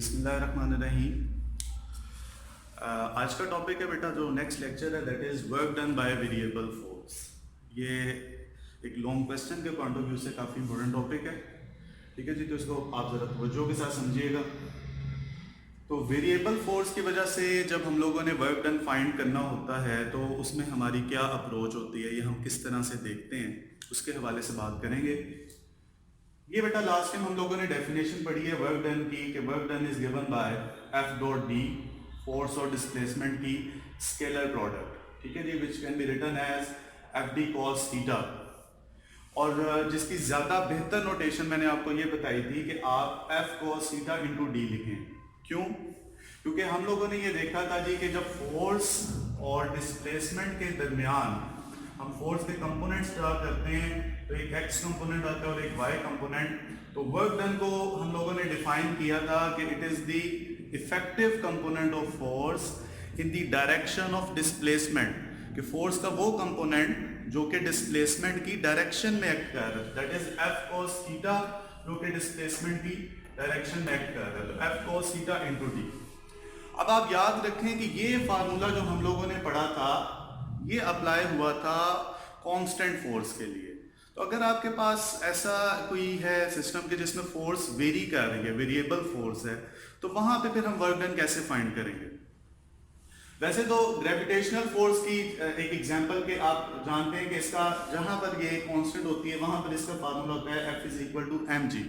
बिस्मिल्लाहिर्रहमानिर्रहीम। आज का टॉपिक है बेटा, जो नेक्स्ट लेक्चर है that is work done by variable force. ये एक लॉन्ग क्वेश्चन के पॉइंट ऑफ व्यू से काफ़ी इंपॉर्टेंट टॉपिक है। ठीक है जी, तो इसको आप ज़रा तवज्जो के साथ समझिएगा। तो वेरिएबल फोर्स की वजह से जब हम लोगों ने वर्क डन फाइंड करना होता है तो उसमें हमारी क्या अप्रोच होती है, ये हम किस तरह से देखते हैं, उसके हवाले से बात करेंगे। ये बेटा लास्ट टाइम हम लोगों ने डेफिनेशन पढ़ी है वर्क डन की, कि work done is given by F dot D, force और डिस्प्लेसमेंट की स्केलर प्रोडक्ट। ठीक है जी, which can be written as F D cos theta. और जिसकी ज़्यादा बेहतर नोटेशन मैंने आपको ये बताई थी कि आप F cos theta into D लिखें। क्यों? क्योंकि हम लोगों ने ये देखा था जी कि जब फोर्स और डिस्प्लेसमेंट के दरमियान हम फोर्स के कंपोनेंट्स ड्रा करते हैं तो एक एक्स कंपोनेंट आता है और एक वाई कंपोनेंट। तो वर्क डन को हम लोगों ने डिफाइन किया था कि it is the effective component of force in the direction of displacement, कि फोर्स का वो कंपोनेंट जो कि डिस्प्लेसमेंट की डायरेक्शन में एक्ट कर रहा है, that is F cos theta, जो कि डिस्प्लेसमेंट की डायरेक्शन में एक्ट कर रहा है, तो F cos theta into D. अब आप याद रखें कि ये फार्मूला जो हम लोगों ने पढ़ा था ये अप्लाई हुआ था कांस्टेंट फोर्स के लिए। तो अगर आपके पास ऐसा कोई है सिस्टम के जिसमें फोर्स वेरी कर रही है, वेरिएबल फोर्स है, तो वहां पे फिर हम वर्क डन कैसे फाइंड करेंगे? वैसे तो ग्रेविटेशनल फोर्स की एक एग्जांपल के आप जानते हैं कि इसका जहां पर ये कांस्टेंट होती है वहां पर इसका फार्मूला होता है F is equal to mg।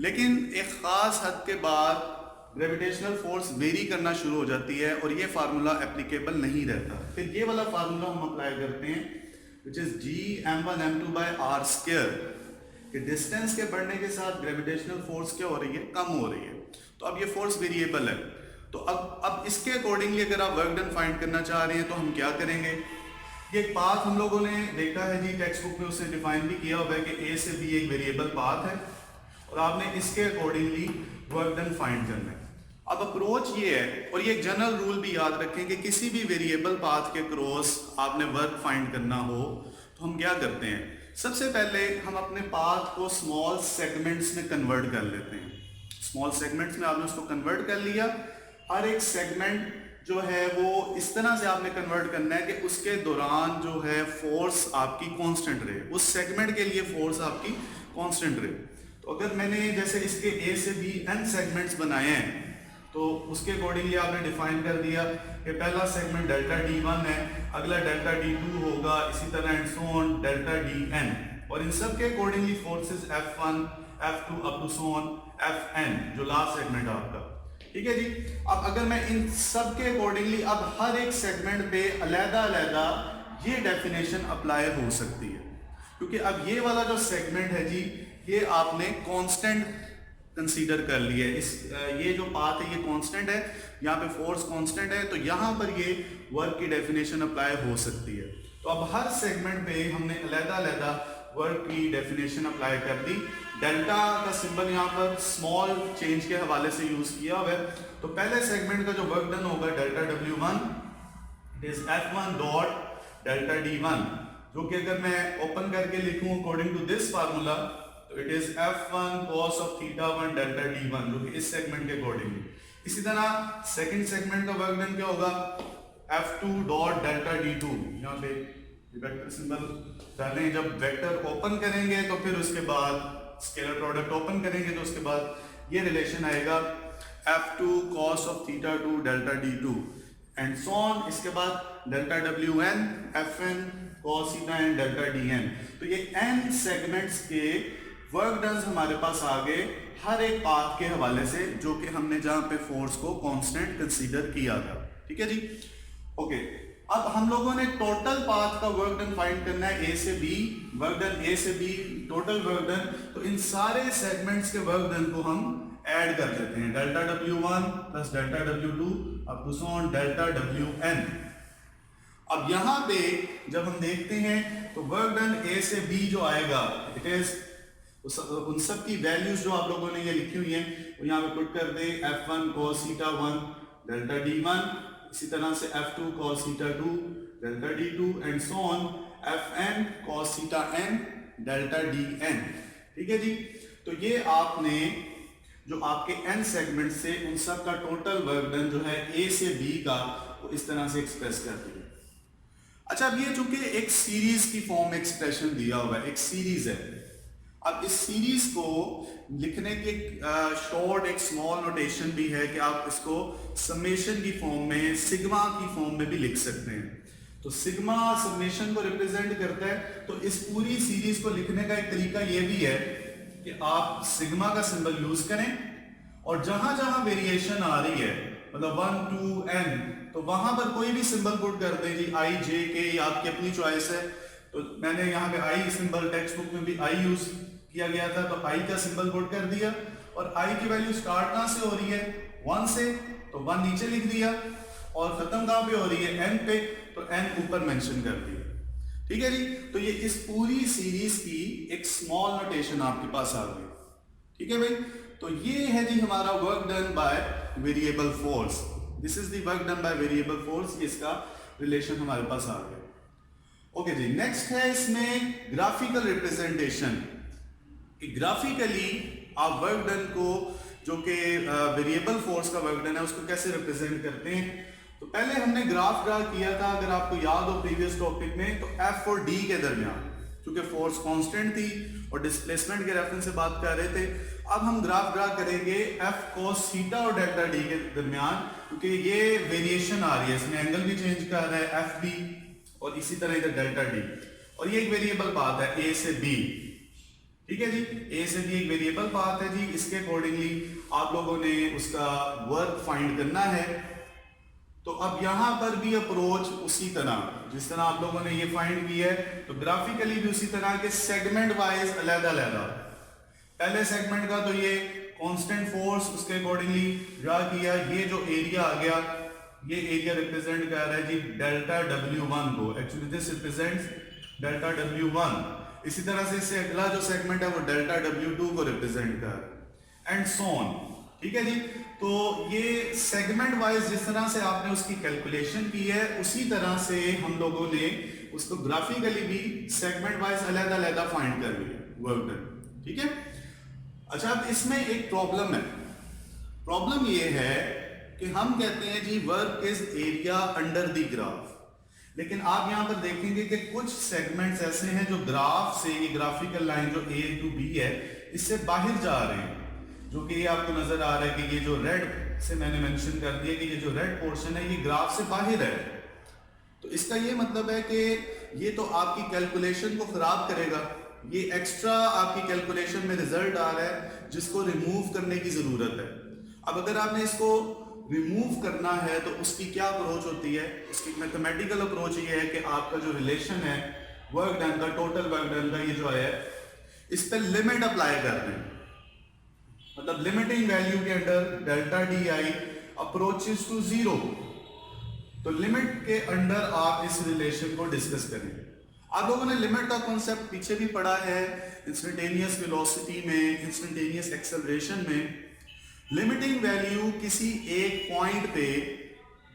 लेकिन एक खास हद के बाद ग्रेविटेशनल फोर्स वेरी करना शुरू हो जाती है और ये फार्मूला एप्लीकेबल नहीं रहता। फिर ये वाला फार्मूला हम अप्लाई करते हैं which is g m1 m2 by r square, कि डिस्टेंस के बढ़ने के साथ ग्रेविटेशनल फोर्स क्या हो रही है, कम हो रही है। तो अब ये फोर्स वेरिएबल है, तो अब इसके अकॉर्डिंगली अगर आप वर्क डन फाइंड करना चाह रहे हैं तो हम क्या करेंगे? ये एक पाथ हम लोगों ने देखा है जी, टेक्स्ट बुक में उसने डिफाइन भी किया हुआ है कि ए से बी एक वेरिएबल पाथ है और आपने इसके अकॉर्डिंगली वर्क डन फाइंड करना है। अब अप्रोच ये है, और ये एक जनरल रूल भी याद रखें कि किसी भी वेरिएबल पाथ के क्रॉस आपने वर्क फाइंड करना हो तो हम क्या करते हैं, सबसे पहले हम अपने पाथ को स्मॉल सेगमेंट्स में कन्वर्ट कर लेते हैं। स्मॉल सेगमेंट्स में आपने उसको कन्वर्ट कर लिया। हर एक सेगमेंट जो है वो इस तरह से आपने कन्वर्ट करना है कि उसके दौरान जो है फोर्स आपकी कांस्टेंट रहे, उस सेगमेंट के लिए फोर्स आपकी कांस्टेंट रहे। तो अगर मैंने जैसे इसके ए से बी n सेगमेंट्स बनाए हैं तो उसके अकॉर्डिंगली आपने डिफाइन कर दिया कि पहला सेगमेंट डेल्टा D1 है, अगला डेल्टा D2 होगा, इसी तरह and so on delta Dn, और इन सब के accordingly forces F1 F2 up to so on Fn, जो लास्ट सेगमेंट आपका। ठीक है जी। अब अगर मैं इन सब के अकॉर्डिंगली अब हर एक सेगमेंट पे अलग-अलग ये डेफिनेशन अप्लाई हो सकती है, क्योंकि अब ये वाला जो सेगमेंट है जी ये आपने कांस्टेंट कंसीडर कर लिया है। ये जो पाथ है ये कांस्टेंट है, यहाँ पे फोर्स कांस्टेंट है, तो यहाँ पर ये वर्क की डेफिनेशन अप्लाई हो सकती है। तो अब हर सेगमेंट पे हमने अलग-अलग वर्क की डेफिनेशन अप्लाई कर दी। डेल्टा का सिंबल यहाँ पर स्मॉल चेंज के हवाले से यूज किया हुआ है। तो पहले सेगमेंट का जो वर्क डन होगा delta W1 it is F1 dot delta D1, जो कि अगर मैं ओपन करके लिखूं अकॉर्डिंग टू दिस फार्मूला तो it is F1 cos of theta 1 delta D1, जो कि इस सेगमेंट के अकॉर्डिंगली। इसी तरह सेकंड सेगमेंट का वर्क डन क्या होगा, F2 डॉट डेल्टा D2। यहाँ पे वेक्टर सिंबल डालें, जब वेक्टर ओपन करेंगे तो फिर उसके बाद स्केलर प्रोडक्ट ओपन करेंगे तो उसके बाद ये रिलेशन आएगा F2 cos of theta 2 delta D2 and so on. इसके बाद delta WN Fn cos theta and delta Dn। तो ये n सेगमेंट्स के वर्क डन हमारे पास आ गए हर एक पाथ के हवाले से, जो कि हमने जहां पे फोर्स को कांस्टेंट कंसीडर किया था। ठीक है जी, ओके। अब हम लोगों ने टोटल पाथ का वर्क डन फाइंड करना है, ए से बी वर्क डन, ए से बी टोटल वर्क डन। तो इन सारे सेगमेंट्स के वर्क डन को हम ऐड कर देते हैं, delta W1 plus delta W2 up to so on delta Wn। अब यहाँ पे जब हम देखते हैं तो वर्क डन ए से बी जो आएगा इट इज उन सब की वैल्यूज जो आप लोगों ने ये लिखी हुई हैं वो यहाँ पे पुट कर दे, F1 cos theta 1 delta D1, इसी तरह से F2 cos theta 2 delta D2 and so on Fn cos theta n delta Dn। ठीक है जी। तो ये आपने जो आपके n सेगमेंट से उन सब का टोटल वर्क डन जो है a से b का वो इस तरह से एक्सप्रेस करती है। अच्छा, अब ये चूंकि एक सीरीज की फॉर्म में एक्सप्रेशन दिया हुआ है, एक सीरीज है, अब इस सीरीज को लिखने की एक शॉर्ट एक स्मॉल नोटेशन भी है कि आप इसको समेशन की फॉर्म में, सिग्मा की फॉर्म में भी लिख सकते हैं। तो सिग्मा समेशन को रिप्रेजेंट करता है, तो इस पूरी सीरीज को लिखने का एक तरीका ये भी है कि आप सिग्मा का सिंबल यूज करें और जहां जहां वेरिएशन आ रही है, मतलब 1 2 n, तो वहां पर कोई भी सिंबल पुट कर दें जी, i j k, ये आपकी अपनी चॉइस है। तो मैंने यहाँ पे i सिंबल, टेक्स्ट बुक में भी i यूज किया गया था, तो i का सिंबल पुट कर दिया और i की वैल्यू स्टार्ट कहां से हो रही है, 1 से, तो 1 नीचे लिख दिया और खत्म कहां पे हो रही है, n पे, तो n ऊपर मेंशन कर दिया। ठीक है जी, तो ये इस पूरी सीरीज की एक स्मॉल नोटेशन आपके पास आ गई। ठीक है भाई, तो ये है जी हमारा work done by variable force. This is the work done by variable force, इसका रिलेशन हमारे पास आ गया। ओके जी, नेक्स्ट है इसमें ग्राफिकल रिप्रेजेंटेशन। ग्राफिकली आप वर्क डन को, जो कि वेरिएबल फोर्स का वर्क डन है, उसको कैसे रिप्रेजेंट करते हैं। तो पहले हमने ग्राफ ड्रा किया था, अगर आपको याद हो प्रीवियस टॉपिक में, तो F और D के दरमियान, क्योंकि फोर्स कांस्टेंट थी और डिस्प्लेसमेंट के रेफरेंस से बात कर रहे थे। अब हम ग्राफ ड्रा करेंगे F cos थीटा और डेल्टा D के दरमियान, क्योंकि ये वेरिएशन आ रही है, इसमें एंगल भी चेंज कर रहा है FB और इसी तरह इधर डेल्टा D, और ये एक वेरिएबल पाथ है A से B। ठीक है जी, A से B एक वेरिएबल पाथ है जी, इसके अकॉर्डिंगली आप लोगों ने उसका वर्क फाइंड करना है। तो अब यहां पर भी अप्रोच उसी तरह, जिस तरह आप लोगों ने ये फाइंड किया है, तो ग्राफिकली भी उसी तरह के सेगमेंट वाइज अलग-अलग। पहले सेगमेंट का तो ये कांस्टेंट फोर्स, उसके अकॉर्डिंगली ड्रा किया। ये जो एरिया आ गया, ये एरिया रिप्रेजेंट कर रहा है जी डेल्टा W1 को, actually this represents delta W1। इसी तरह से इससे अगला जो सेगमेंट है वो डेल्टा W2 को रिप्रेजेंट कर रहा है, एंड सो ऑन। ठीक है जी, तो ये सेगमेंट वाइज जिस तरह से आपने उसकी कैलकुलेशन की है, उसी तरह से हम लोगों ने उसको ग्राफिकली भी सेगमेंट वाइज अलग-अलग फाइंड कर लिया वर्क डन। ठीक है, अच्छा, अब इसमें एक प्रॉब्लम है। प्रॉब्लम ये है कि हम कहते हैं जी work is area under the graph, लेकिन आप यहां पर देखेंगे कि कुछ सेगमेंट्स ऐसे हैं जो ग्राफ से, ये ग्राफिकल लाइन जो A to B है, इससे बाहर जा रहे हैं, जो कि ये आपको नजर आ रहा है कि ये जो रेड से मैंने मेंशन कर दिया कि ये जो रेड पोर्शन है ये ग्राफ से बाहर है। तो इसका ये मतलब है कि ये तो आपकी कैलकुलेशन को खराब करेगा, ये एक्स्ट्रा आपकी कैलकुलेशन में रिजल्ट आ रहा है जिसको रिमूव करने की जरूरत है। अब अगर आपने इसको रिमूव करना है तो उसकी क्या अप्रोच होती है, उसकी मैथमेटिकल अप्रोच ये है कि आपका जो रिलेशन है वर्क डन का, टोटल वर्क डन का, ये जो है इस पर लिमिट अप्लाई कर दें। मतलब लिमिटिंग वैल्यू के under delta DI approaches to 0, तो लिमिट के अंडर आप इस रिलेशन को डिस्कस करें। आप लोगों ने लिमिट का कॉन्सेप्ट पीछे भी पढ़ा है, इंस्टेंटेनियस वेलोसिटी में, इंस्टेंटेनियस एक्सेलरेशन में। लिमिटिंग वैल्यू किसी एक पॉइंट पे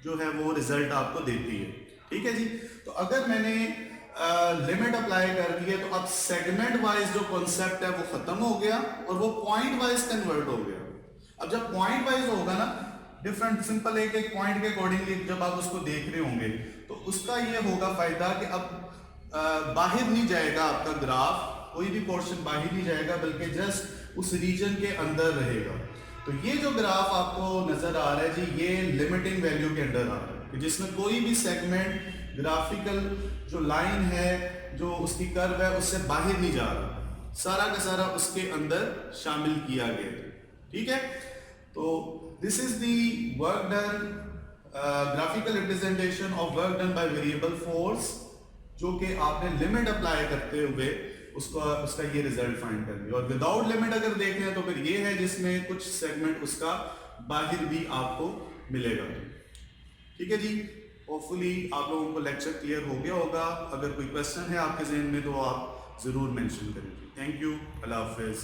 जो है वो रिजल्ट आपको देती है। ठीक है जी, तो अगर मैंने लिमिट अप्लाई कर दी है तो अब सेगमेंट वाइज जो कॉन्सेप्ट है वो खत्म हो गया और वो पॉइंट वाइज कन्वर्ट हो गया। अब जब पॉइंट वाइज होगा ना, डिफरेंट सिंपल एक एक पॉइंट के अकॉर्डिंगली जब आप उसको देख रहे होंगे, तो उसका ये होगा फायदा कि अब बाहर नहीं जाएगा आपका ग्राफ, कोई भी पोर्शन बाहर नहीं जाएगा, बल्कि जस्ट उस रीजन के अंदर रहेगा। तो ये जो ग्राफ आपको नजर आ रहा है जी, ये लिमिटिंग वैल्यू के अंडर आ रहा है, जिसमें कोई भी सेगमेंट ग्राफिकल जो लाइन है, जो उसकी कर्व है, उससे बाहर नहीं जा रहा, सारा का सारा उसके अंदर शामिल किया गया। ठीक है, तो this is the work done, graphical representation of work done by variable force, जो कि आपने लिमिट अप्लाई करते हुए उसका ये रिजल्ट फाइंड कर लिया। और विदाउट लिमिट अगर देखें तो फिर ये है जिसमें कुछ सेगमेंट उसका बाहर भी आपको मिलेगा। ठीक है जी, होपफुली आप लोगों को लेक्चर क्लियर हो गया होगा। अगर कोई क्वेश्चन है आपके जहन में तो आप जरूर मेंशन करेंगे। Thank you, Allah Hafiz.